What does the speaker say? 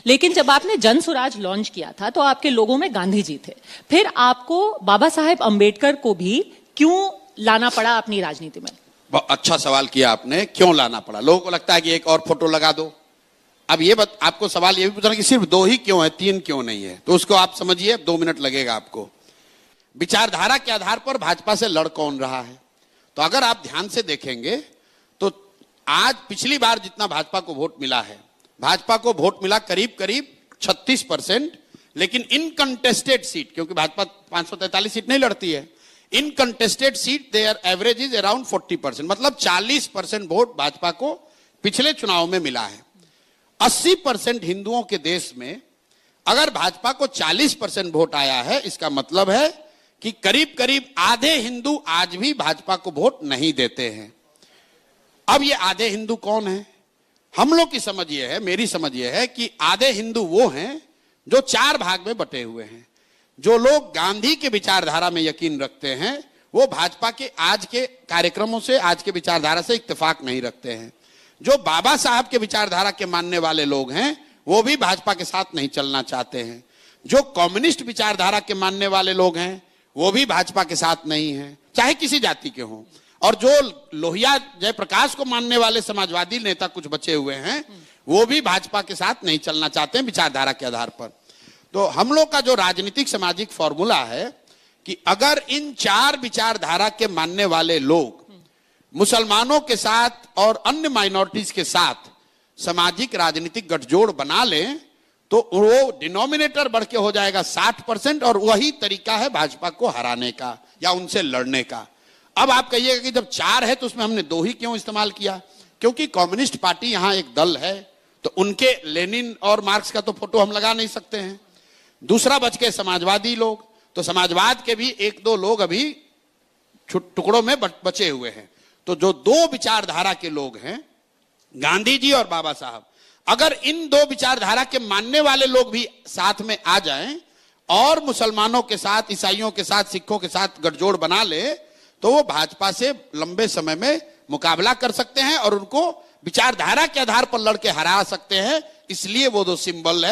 लेकिन जब आपने जन स्वराज लॉन्च किया था तो आपके लोगों में गांधी जी थे, फिर आपको बाबा साहेब अंबेडकर को भी क्यों लाना पड़ा अपनी राजनीति में? बहुत अच्छा सवाल किया आपने, क्यों लाना पड़ा। लोगों को लगता है कि एक और फोटो लगा दो। अब ये आपको सवाल ये भी पूछना कि सिर्फ 2 ही क्यों है, 3 क्यों नहीं है, तो उसको आप समझिए। 2 मिनट लगेगा आपको। विचारधारा के आधार पर भाजपा से लड़ कौन रहा है, तो अगर आप ध्यान से देखेंगे तो आज पिछली बार जितना भाजपा को वोट मिला है, भाजपा को वोट मिला करीब करीब 36%, लेकिन इनकंटेस्टेड सीट, क्योंकि भाजपा 543 सीट नहीं लड़ती है, uncontested seat there average is around 40%, मतलब 40% वोट भाजपा को पिछले चुनाव में मिला है। 80% हिंदुओं के देश में अगर भाजपा को 40% वोट आया है, इसका मतलब है कि करीब करीब आधे हिंदू आज भी भाजपा को वोट नहीं देते हैं। अब ये आधे हिंदू कौन है? हम लोग की समझ ये है, मेरी समझ ये है कि आधे हिंदू वो हैं जो 4 भाग में बटे हुए हैं। जो लोग गांधी के विचारधारा में यकीन रखते हैं वो भाजपा के आज के कार्यक्रमों से, आज के विचारधारा से इत्तेफाक नहीं रखते हैं। जो बाबा साहब के विचारधारा के मानने वाले लोग हैं वो भी भाजपा के साथ नहीं चलना चाहते हैं। जो कम्युनिस्ट विचारधारा के मानने वाले लोग हैं वो भी भाजपा के साथ नहीं है, चाहे किसी जाति के हों। और जो लोहिया जयप्रकाश को मानने वाले समाजवादी नेता कुछ बचे हुए हैं वो भी भाजपा के साथ नहीं चलना चाहते हैं विचारधारा के आधार पर। तो हम लोग का जो राजनीतिक सामाजिक फॉर्मूला है कि अगर इन 4 विचारधारा के मानने वाले लोग मुसलमानों के साथ और अन्य माइनॉरिटीज के साथ सामाजिक राजनीतिक गठजोड़ बना लें तो वो डिनोमिनेटर बढ़ के हो जाएगा 60%, और वही तरीका है भाजपा को हराने का या उनसे लड़ने का। अब आप कहिएगा कि जब 4 है तो उसमें हमने 2 ही क्यों इस्तेमाल किया? क्योंकि कम्युनिस्ट पार्टी यहां एक दल है तो उनके लेनिन और मार्क्स का तो फोटो हम लगा नहीं सकते हैं। दूसरा बच के समाजवादी लोग, तो समाजवाद के भी 1-2 लोग अभी टुकड़ों में बचे हुए हैं। तो जो 2 विचारधारा के लोग हैं, गांधी जी और बाबा साहब, अगर इन 2 विचारधारा के मानने वाले लोग भी साथ में आ जाएं और मुसलमानों के साथ, ईसाइयों के साथ, सिखों के साथ गठजोड़ बना ले तो वो भाजपा से लंबे समय में मुकाबला कर सकते हैं और उनको विचारधारा के आधार पर लड़के हरा सकते हैं। इसलिए वो 2 सिंबल है।